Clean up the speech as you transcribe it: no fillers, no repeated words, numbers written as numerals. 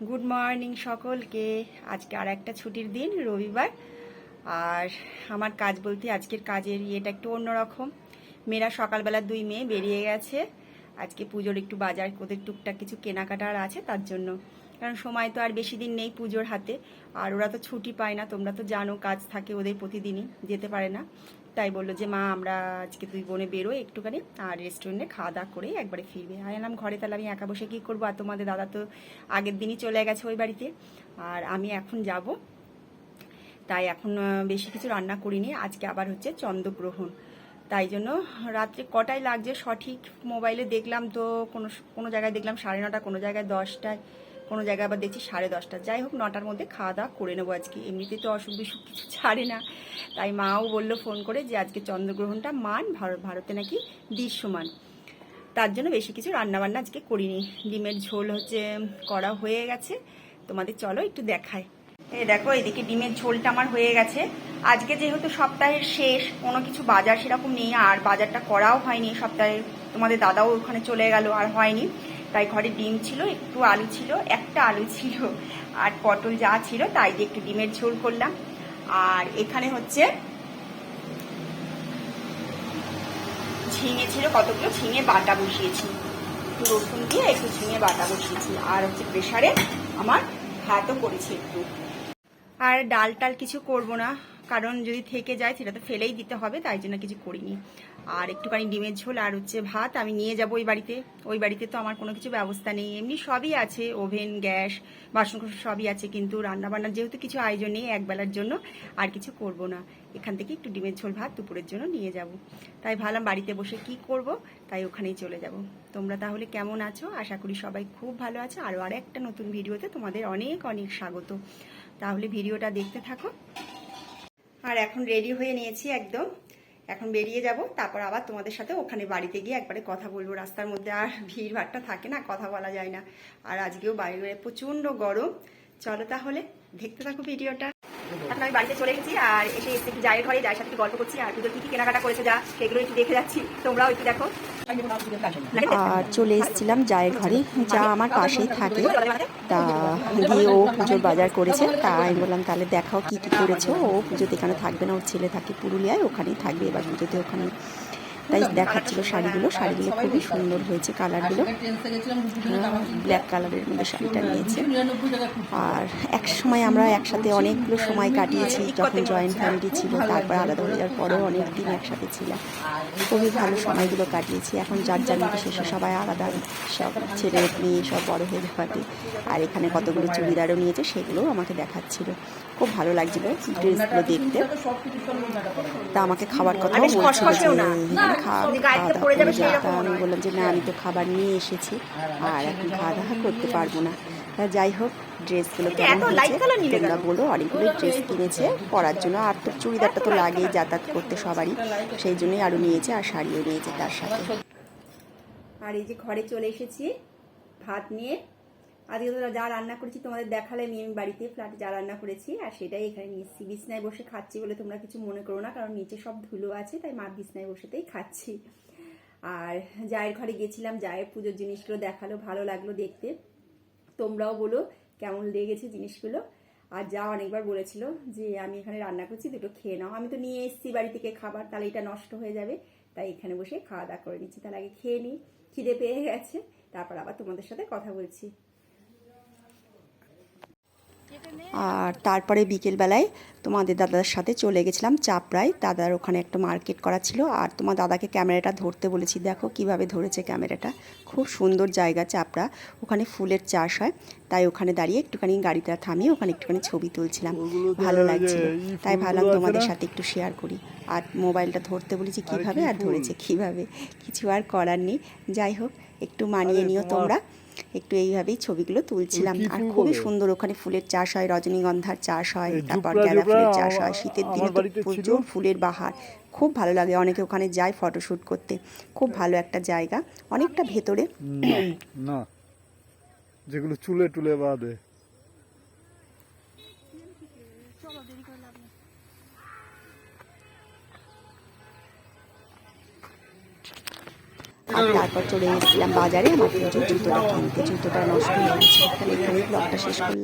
Good morning সকলকে। আজকে আর একটা ছুটির দিন, রবিবার। আর আমার কাজ বলতে আজকের কাজের ইয়েটা একটু অন্যরকম। মেয়েরা সকালবেলা দুই মেয়ে বেরিয়ে গেছে আজকে পুজোর একটু বাজার, ওদের টুকটাক কিছু কেনাকাটার আছে তার জন্য। কারণ সময় তো আর বেশি দিন নেই পুজোর হাতে, আর ওরা তো ছুটি পায় না, তোমরা তো জানো কাজ থাকে ওদের প্রতিদিনই, যেতে পারে না। তাই বললো যে মা আমরা আজকে দুই বোনে বেরোই একটুখানি, আর রেস্টুরেন্টে খাওয়া দাওয়া করেই একবারে ফিরবে। আর এলাম ঘরে, তাহলে আমি একা বসে কী করবো? আর তোমাদের দাদা তো আগের দিনই চলে গেছে ওই বাড়িতে, আর আমি এখন যাব। তাই এখন বেশি কিছু রান্না করিনি। আজকে আবার হচ্ছে চন্দ্রগ্রহণ, তাই জন্য রাত্রে কটায় লাগছে সঠিক মোবাইলে দেখলাম তো, কোনো কোনো জায়গায় দেখলাম 9:30, কোনো জায়গায় 10টায়, কোনো জায়গায় আবার দেখছি 10:30। যাই হোক 9টার মধ্যে খাওয়া দাওয়া করে নেবো আজকে। এমনিতে তো অসুখ বিসুখ কিছু ছাড়ে না, তাই মাও বললো ফোন করে যে আজকে চন্দ্রগ্রহণটা মান, ভারতে নাকি দৃশ্যমান। তার জন্য বেশি কিছু রান্নাবান্না আজকে করিনি। ডিমের ঝোল হচ্ছে করা হয়ে গেছে, তোমাদের চলো একটু দেখায়। এই দেখো, এদিকে ডিমের ঝোলটা আমার হয়ে গেছে। আজকে যেহেতু সপ্তাহের শেষ, কোনো কিছু বাজার সেরকম নেই, আর বাজারটা করাও হয়নি সপ্তাহে। তোমাদের দাদাও ওখানে চলে গেল, আর হয়নি। তাই ঘরে ডিম ছিল, একটু আলু ছিল, একটা আলু ছিল, আর পটল যা ছিল তাই দিয়ে একটু ডিমের ঝোল করলাম। আর এখানে হচ্ছে ঝিঙে ছিল কতগুলো, ঝিঙে বাটা বসিয়েছি, একটু রসুন দিয়ে একটু ঝিঙে বাটা বসিয়েছি। আর হচ্ছে প্রেসারে আমার ভাতও করেছি একটু। আর ডাল টাল কিছু করব না, কারণ যদি থেকে যায় সেটা তো ফেলেই দিতে হবে, তাই জন্য কিছু করিনি। আর একটুখানি ডিমের ঝোল আর হচ্ছে ভাত আমি নিয়ে যাব ওই বাড়িতে। ওই বাড়িতে তো আমার কোনো কিছু ব্যবস্থা নেই, এমনি সবই আছে, ওভেন, গ্যাস, বাসন সবই আছে, কিন্তু রান্নাবান্নার যেহেতু কিছু আয়োজন নেই একবেলার জন্য, আর কিছু করব না। এখান থেকে একটু ডিমের ঝোল ভাত দুপুরের জন্য নিয়ে যাব। তাই ভাবলাম বাড়িতে বসে কি করব, তাই ওখানেই চলে যাব। তোমরা তাহলে কেমন আছো? আশা করি সবাই খুব ভালো আছো। আরও একটা নতুন ভিডিওতে তোমাদের অনেক অনেক স্বাগত। তাহলে ভিডিওটা দেখতে থাকো। আর এখন রেডি হয়ে নিয়েছি একদম, এখন বেরিয়ে যাব। তারপর আবার তোমাদের সাথে ওখানে বাড়িতে গিয়ে একবারে কথা বলবো। রাস্তার মধ্যে আর ভিড়ভাড়টা থাকে না, কথা বলা যায় না। আর আজকেও বাইরে প্রচণ্ড গরম। চলো তাহলে দেখতে থাকো ভিডিওটা। এখন আমি বাড়িতে চলে গেছি, আর এসে একটু জায়ের ঘরে যার সাথে গল্প করছি, আর পুজোর কী কী কেনাকাটা করেছে যা সেগুলো একটু দেখে যাচ্ছি, তোমরাও একটু দেখো। আর চলে এসেছিলাম জায়ের ঘরে, যা আমার পাশেই থাকে। তা গিয়ে ও পুজোর বাজার করেছে, তা আমি বললাম তাহলে দেখাও কি কি করেছো। ও পুজোতে এখানে থাকবে না, ওর ছেলে থাকে পুরুলিয়ায়, ওখানেই থাকবে এবার পুজোতে ওখানে। তাই দেখাচ্ছিল শাড়িগুলো খুবই সুন্দর হয়েছে কালারগুলো। ব্ল্যাক কালারের মধ্যে শাড়িটা নিয়েছে। আর এক সময় আমরা একসাথে অনেকগুলো সময় কাটিয়েছি, যখন জয়েন্ট ফ্যামিলি ছিল, তারপর আলাদা হয়ে যাওয়ার পরেও অনেক দিন একসাথে ছিলাম, খুবই ভালো সময়গুলো কাটিয়েছি। এখন যার যার মধ্যে শেষে সবাই আলাদা, সব ছেলে মেয়ে সব বড় হয়ে যাওয়াতে। আর এখানে কতগুলো চুড়িদারও নিয়েছে, সেগুলোও আমাকে দেখাচ্ছিল, খুব ভালো লাগছিল ড্রেসগুলো দেখতে। তা আমাকে খাবার কথাও বলছিল যে খাওয়া দাওয়া করে যা। তা আমি বললাম যে না, আমি তো খাবার নিয়ে এসেছি, আর এখন খাওয়া দাওয়া করতে পারবো না। তা যাই হোক, ড্রেসগুলো কেমন হয়েছে তোমরা বলো। অনেকগুলো ড্রেস কিনেছে পরার জন্য, আর তো চুড়িদারটা তো লাগেই যাতায়াত করতে সবারই, সেই জন্যই আরও নিয়েছে, আর শাড়িও নিয়েছে তার সাথে। আর এই যে ঘরে চলে এসেছি ভাত নিয়ে। আজকে তো যা রান্না করেছি তোমাদের দেখালে, আমি বাড়িতে ফ্ল্যাটে যা রান্না করেছি, আর সেটাই এখানে নিয়েছি। বিছনায় বসে খাচ্ছি বলে তোমরা কিছু মনে করো না, কারণ নিচে সব ধুলো আছে, তাই মা বিছনায় বসেতেই খাচ্ছি। আর জায়ের ঘরে গেছিলাম, জায়ের পুজোর জিনিসগুলো দেখালো, ভালো লাগলো দেখতে। তোমরাও বলো কেমন লেগেছে জিনিসগুলো। আর যা অনেকবার বলেছিল যে আমি এখানে রান্না করছি, দুটো খেয়ে নাও। আমি তো নিয়ে এসেছি বাড়ি থেকে খাবার, তাহলে এটা নষ্ট হয়ে যাবে, তাই এখানে বসে খাওয়া দাওয়া করে নিচ্ছি। তাহলে আগে খেয়ে নিই, খিদে পেয়ে গেছে, তারপর আবার তোমাদের সাথে কথা বলছি। আর তারপরে বিকেলবেলায় তোমাদের দাদার সাথে চলে গেছিলাম চাপড়ায়। দাদার ওখানে একটা মার্কেট করা ছিল, আর তোমার দাদাকে ক্যামেরাটা ধরতে বলেছি, দেখো কিভাবে ধরেছে ক্যামেরাটা। খুব সুন্দর জায়গা চাপড়া, ওখানে ফুলের চাষ হয়, তাই ওখানে দাঁড়িয়ে একটুখানি গাড়িটা থামিয়ে ওখানে একটুখানি ছবি তুলছিলাম, ভালো লাগছিল। তাই ভাবলাম তোমাদের সাথে একটু শেয়ার করি। আর মোবাইলটা ধরতে বলেছি কিভাবে, আর ধরেছে কিভাবে, কিছু আর করার নেই। যাই হোক, একটু মানিয়ে নিও তোমরা। একটু এইভাবেই ছবিগুলো তুলছিলাম। আর খুবই সুন্দর, ওখানে ফুলের চাষ হয়, রজনীগন্ধার চাষ হয়, তারপর গাঁদা ফুলের চাষ হয়। শীতের দিনে তো প্রচুর ফুলের বাহার, খুব ভালো লাগে। অনেকে ওখানে যায় ফটোশ্যুট করতে, খুব ভালো একটা জায়গা, অনেকটা ভেতরে। না, যেগুলো চুলে টুলে বাঁধে। আর তারপর চলে এসেছিলাম বাজারে আমার পুজোর জুতোটা কিনতে। জুতোটা নষ্ট হয়ে গেছে। তাহলে এখানে ব্লগটা শেষ করলাম।